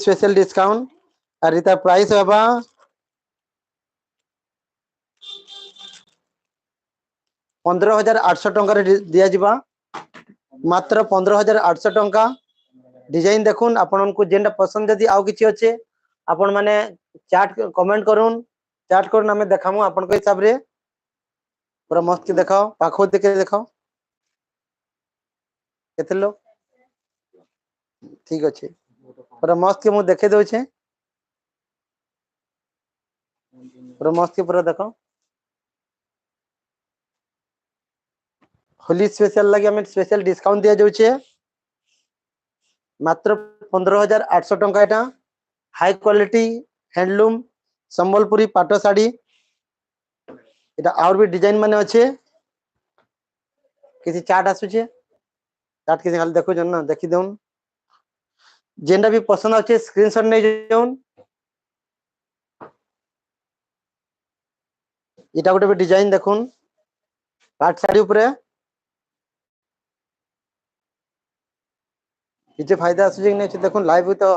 special discount और इतार price होगा 15,800 टंका दिया जिबा मात्र 15,800 टंका डिजाइन देखुन आपण को जेनटा पसंद जदी आउ किछि अच्छे आपण माने चैट कमेंट करूँ चैट करूँ हमें देखामु आपण को हिसाब रे पूरा मस्त के देखाओ पाखो देखे देखाओ केते लोग ठीक अच्छे पूरा मस्त के मु देखे दउछे पूरा मस्त के पूरा देखो होली स्पेशल लगे हमें स्पेशल डिस्काउंट दिया जाउछे मात्र 15,800 टंका एटा हाई क्वालिटी हैंडलूम संबलपुरी पाटो साड़ी एटा और भी डिजाइन माने अच्छे किसी चार्ट आसुचे चार्ट किसी खाली देखो जन ना देखि देउन जेंडा भी पसंद अच्छे स्क्रीनशॉट नै जाउन एटा गोटे भी डिजाइन देखुन पाट साड़ी ऊपर किसी फायदा आसुचे नै देखुन लाइव तो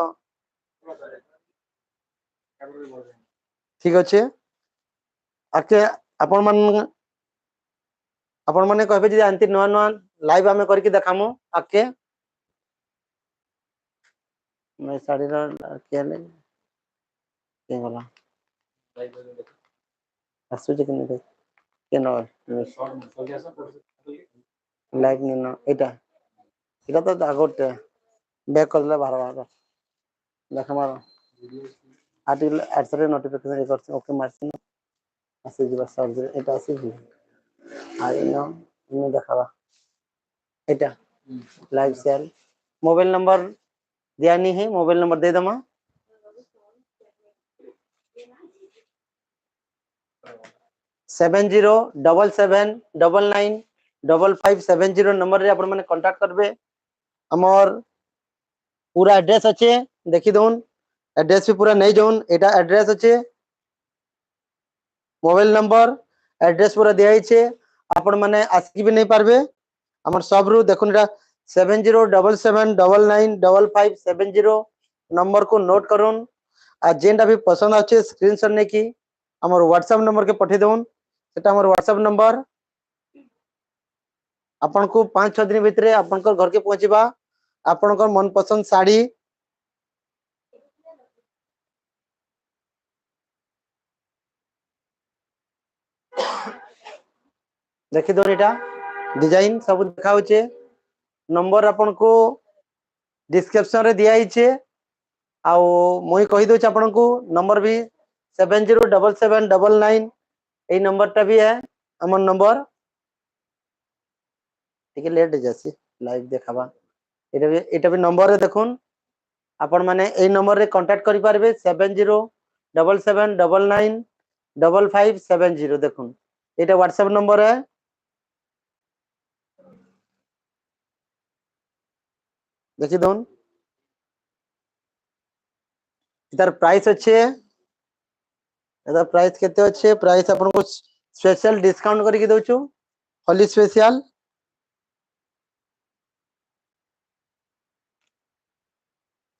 ठीक अच्छे आके आपण माने कहबे जे आंती नवा नवा लाइव आमे करके देखामु आके मैं साड़ी रा के ले के गला आसु जे के न लाइव न एटा एटा तो आगोटे बैक कर ले बाहर बाहर देखमा आर्टिकल एडसरे नोटिफिकेशन कर ओके मारसिन आसे जीवा सर्च एटा आसे जी आई नो इन देखावा एटा लाइव सेल मोबाइल नंबर दिया नहीं है मोबाइल नंबर दे दमा 7077995570 नंबर रे आपण माने कांटेक्ट करबे हमर पूरा एड्रेस अच्छे देखि दउन एड्रेस भी पूरा नहीं जाउन एटा एड्रेस अच्छे मोबाइल नंबर एड्रेस पूरा दिया छे आपण माने आसि भी नहीं पारबे हमर सब रु देखुन एटा 7077995570 नंबर को नोट करूँ आ जेनटा भी पसंद अच्छे स्क्रीनशॉट ने की हमर व्हाट्सएप नंबर के पठे दउन सेटा हमर व्हाट्सएप नंबर आपन को 5-6 दिन भीतर आपन को घर के पहुंचीबा आपन को मन पसंद साड़ी देखि दो एटा डिजाइन सब दिखाउ छे नंबर आपन को डिस्क्रिप्शन रे दिया छे आ मुई कहि दो आपन को नंबर भी 707799 ए नंबर टा भी है हमर नंबर ठीक है लेट जैसी लाइव देखाबा एटा भी नंबर रे देखुन आपण माने ए नंबर रे कांटेक्ट करि पारबे 7077995570 देखुन एटा व्हाट्सएप नंबर है देखि दोन इधर प्राइस अच्छे इधर प्राइस केते अच्छे प्राइस आपण को स्पेशल डिस्काउंट करके दोछु होली स्पेशल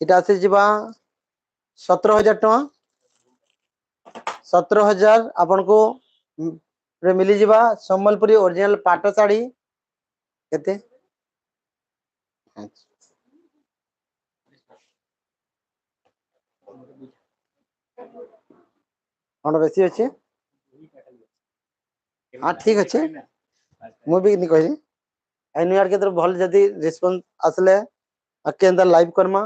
इटा से जीवा 17,000 टका 17,000 आपण को रे मिली जीवा संबलपुरी ओरिजिनल पाटो साड़ी केते कौन बेसी अच्छे हाँ ठीक अच्छे मु भी नहीं कहली आई न्यू ईयर के तरफ भल जदी रिस्पांस आसले आके अंदर लाइव करमा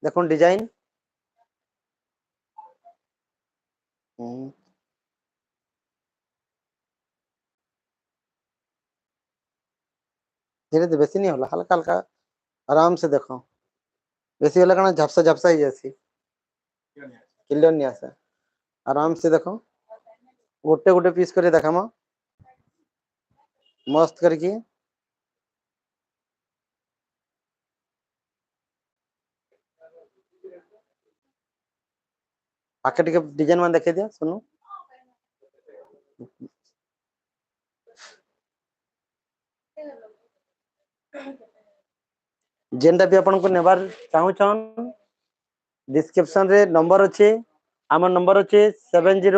देखो डिजाइन धीरे धीरे बेसी नहीं होला हल्का हल्का आराम से देखो बेसी होला कना झपसा झपसा ही जैसी क्लियर नहीं आसे आराम से देखो गोटे गोटे पीस करे देखामा मस्त करके आके टिके डिजाइन मान देखे दिया सुनो जेनटा भी आपन को नेबार चाहूछन डिस्क्रिप्शन रे नंबर अच्छे आम नंबर अच्छे 70